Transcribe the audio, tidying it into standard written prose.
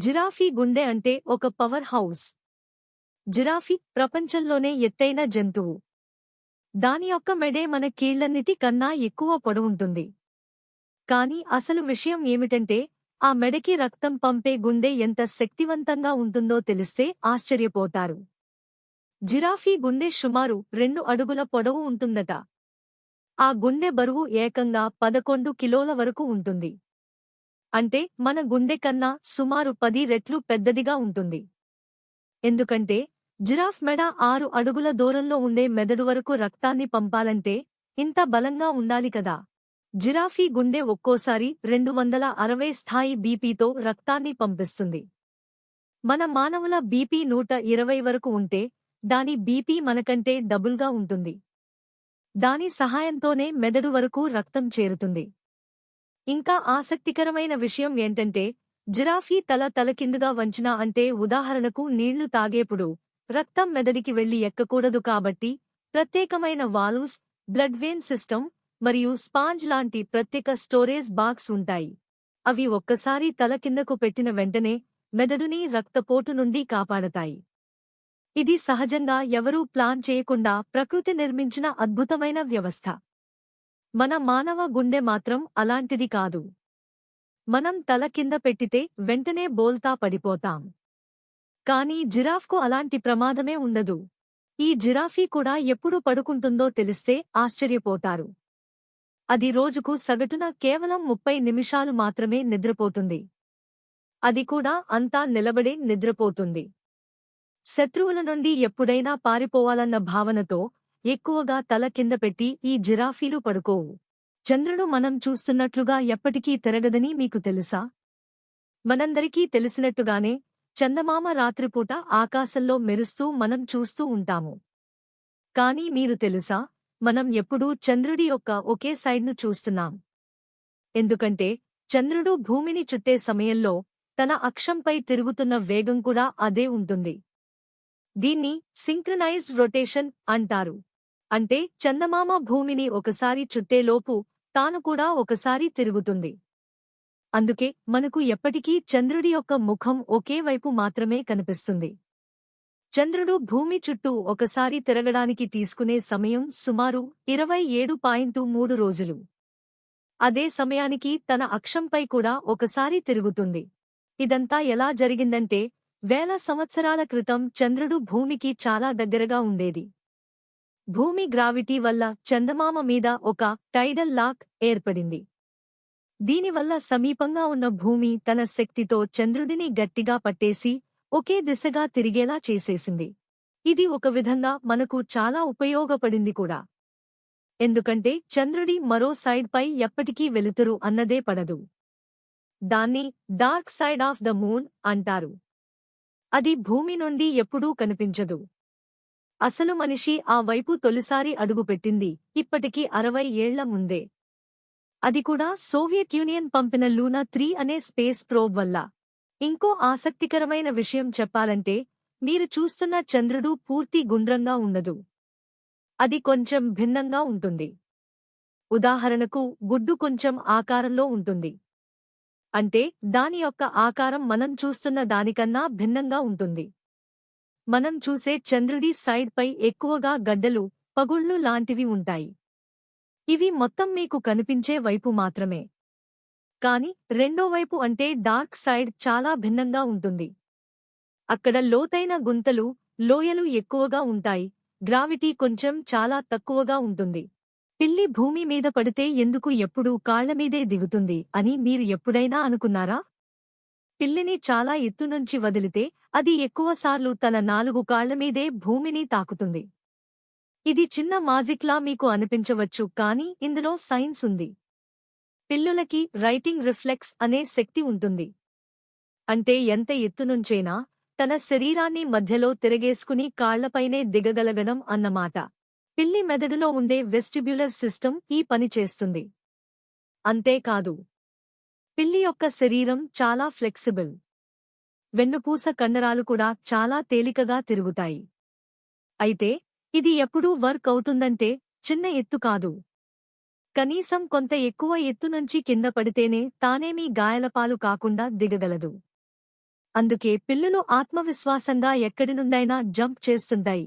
Giraffe గుండె అంటే ఒక పవర్ హౌస్. జిరాఫీ ప్రపంచంలోనే ఎత్తైన జంతువు. దాని యొక్క మెడే మన కీళ్లన్నిటి కన్నా ఎక్కువ పొడవుంటుంది. కాని అసలు విషయం ఏమిటంటే, ఆ మెడకి రక్తం పంపే గుండె ఎంత శక్తివంతంగా ఉంటుందో తెలిస్తే ఆశ్చర్యపోతారు. జిరాఫీ గుండె సుమారు 2 అడుగుల పొడవు ఉంటుందట. ఆ గుండె బరువు ఏకంగా 11 కిలోల వరకు ఉంటుంది. అంటే మన గుండె కన్నా సుమారు 10 రెట్లు పెద్దదిగా ఉంటుంది. ఎందుకంటే జిరాఫ్ మెడ 6 అడుగుల దూరంలో ఉండే మెదడు వరకు రక్తాన్ని పంపాలంటే ఇంత బలంగా ఉండాలి కదా. జిరాఫీ గుండె ఒక్కోసారి 260 స్థాయి బీపీతో రక్తాన్ని పంపిస్తుంది. మన మానవుల బీపీ 120 వరకు ఉంటే దాని బీపీ మనకంటే డబుల్గా ఉంటుంది. దాని సహాయంతోనే మెదడు వరకు రక్తం చేరుతుంది. ఇంకా ఆసక్తికరమైన విషయం ఏంటంటే, జిరాఫీ తలకిందుగా వంచినా అంటే ఉదాహరణకు నీళ్లు తాగేప్పుడు రక్తం మెదడికి వెళ్లి ఎక్కకూడదు కాబట్టి ప్రత్యేకమైన వాల్వ్స్, బ్లడ్ వెయిన్ సిస్టమ్ మరియు స్పాంజ్ లాంటి ప్రత్యేక స్టోరేజ్ బాక్స్ ఉంటాయి. అవి ఒక్కసారి తల కిందకు పెట్టిన వెంటనే మెదడుని రక్తపోటు నుండి కాపాడతాయి. ఇది సహజంగా ఎవరూ ప్లాన్ చేయకుండా ప్రకృతి నిర్మించిన అద్భుతమైన వ్యవస్థ. మన మానవ గుండె మాత్రం అలాంటిది కాదు. మనం తల కింద పెట్టితే వెంటనే బోల్తా పడిపోతాం. కానీ జిరాఫ్కు అలాంటి ప్రమాదమే ఉండదు. ఈ జిరాఫీ కూడా ఎప్పుడు పడుకుంటుందో తెలిస్తే ఆశ్చర్యపోతారు. అది రోజుకు సగటున కేవలం 30 నిమిషాలు మాత్రమే నిద్రపోతుంది. అది కూడా అంతా నిలబడే నిద్రపోతుంది. శత్రువుల నుండి ఎప్పుడైనా పారిపోవాలన్న భావనతో ఎక్కువగా తల కింద పెట్టి ఈ జిరాఫీలు పడుకోవు. చంద్రుడు మనం చూస్తున్నట్లుగా ఎప్పటికీ తిరగదని మీకు తెలుసా? మనందరికీ తెలిసినట్టుగానే చందమామ రాత్రిపూట ఆకాశంలో మెరుస్తూ మనం చూస్తూ ఉంటాము. కానీ మీరు తెలుసా, మనం ఎప్పుడూ చంద్రుడి యొక్క ఒకే సైడ్ను చూస్తున్నాం. ఎందుకంటే చంద్రుడు భూమిని చుట్టే సమయంలో తన అక్షంపై తిరుగుతున్న వేగం కూడా అదే ఉంటుంది. దీన్ని సింక్రనైజ్డ్ రొటేషన్ అంటారు. అంటే చందమామ భూమిని ఒకసారి చుట్టేలోపు తాను కూడా ఒకసారి తిరుగుతుంది. అందుకే మనకు ఎప్పటికీ చంద్రుడి యొక్క ముఖం ఒకే వైపు మాత్రమే కనిపిస్తుంది. చంద్రుడు భూమి చుట్టూ ఒకసారి తిరగడానికి తీసుకునే సమయం సుమారు 27.3 రోజులు. అదే సమయానికి తన అక్షంపై కూడా ఒకసారి తిరుగుతుంది. ఇదంతా ఎలా జరిగిందంటే, వేల సంవత్సరాల క్రితం చంద్రుడు భూమికి చాలా దగ్గరగా ఉండేది. భూమి గ్రావిటీ వల్ల చందమామ మీద ఒక టైడల్ లాక్ ఏర్పడింది. దీనివల్ల సమీపంగా ఉన్న భూమి తన శక్తితో చంద్రుడిని గట్టిగా పట్టేసి ఒకే దిశగా తిరిగేలా చేసేసింది. ఇది ఒక విధంగా మనకు చాలా ఉపయోగపడింది కూడా. ఎందుకంటే చంద్రుడి మరో సైడ్ పై ఎప్పటికీ వెలుతురు అన్నదే పడదు. దాన్ని dark side of the moon అంటారు. అది భూమి నుండి ఎప్పుడూ కనిపించదు. అసలు మనిషి ఆ వైపు తొలిసారి అడుగుపెట్టింది ఇప్పటికి 60 ఏళ్ల ముందే. అది కూడా సోవియట్ యూనియన్ పంపిన లూనా 3 అనే స్పేస్ ప్రోబ్ వల్ల. ఇంకో ఆసక్తికరమైన విషయం చెప్పాలంటే, మీరు చూస్తున్న చంద్రుడు పూర్తి గుండ్రంగా ఉండదు. అది కొంచెం భిన్నంగా ఉంటుంది. ఉదాహరణకు గుడ్డు కొంచెం ఆకారంలో ఉంటుంది. అంటే దాని యొక్క ఆకారం మనం చూస్తున్న దానికన్నా భిన్నంగా ఉంటుంది. మనం చూసే చంద్రుడి సైడ్ పై ఎక్కువగా గడ్డలు, పగుళ్లు లాంటివి ఉంటాయి. ఇవి మొత్తం మీకు కనిపించే వైపు మాత్రమే. కాని రెండో వైపు అంటే డార్క్ సైడ్ చాలా భిన్నంగా ఉంటుంది. అక్కడ లోతైన గుంతలు, లోయలు ఎక్కువగా ఉంటాయి. గ్రావిటీ కొంచెం చాలా తక్కువగా ఉంటుంది. పిల్లి భూమి మీద పడితే ఎందుకు ఎప్పుడూ కాళ్లమీదే దిగుతుంది అని మీరు ఎప్పుడైనా అనుకున్నారా? పిల్లిని చాలా ఎత్తు నుంచి వదిలితే అది ఎక్కువసార్లు తన 4 కాళ్లమీదే భూమిని తాకుతుంది. ఇది చిన్న మాజిక్లా మీకు అనిపించవచ్చు, కానీ ఇందులో సైన్స్ ఉంది. పిల్లులకి రైటింగ్ రిఫ్లెక్స్ అనే శక్తి ఉంటుంది. అంటే ఎంత ఎత్తునుంచైనా తన శరీరాన్ని మధ్యలో తిరగేసుకుని కాళ్లపైనే దిగగలగడం అన్నమాట. పిల్లి మెదడులో ఉండే వెస్టిబ్యులర్ సిస్టమ్ ఈ పని చేస్తుంది. అంతేకాదు, పిల్లి యొక్క శరీరం చాలా ఫ్లెక్సిబుల్. వెన్నుపూస కండరాలు కూడా చాలా తేలికగా తిరుగుతాయి. అయితే ఇది ఎప్పుడూ వర్క్ అవుతుందంటే చిన్న ఎత్తు కాదు. కనీసం కొంత ఎక్కువ ఎత్తు నుంచి కింద పడితేనే తానేమీ గాయాలపాలు కాకుండా దిగగలదు. అందుకే పిల్లులు ఆత్మవిశ్వాసంగా ఎక్కడి నుండైనా జంప్ చేస్తుంటాయి.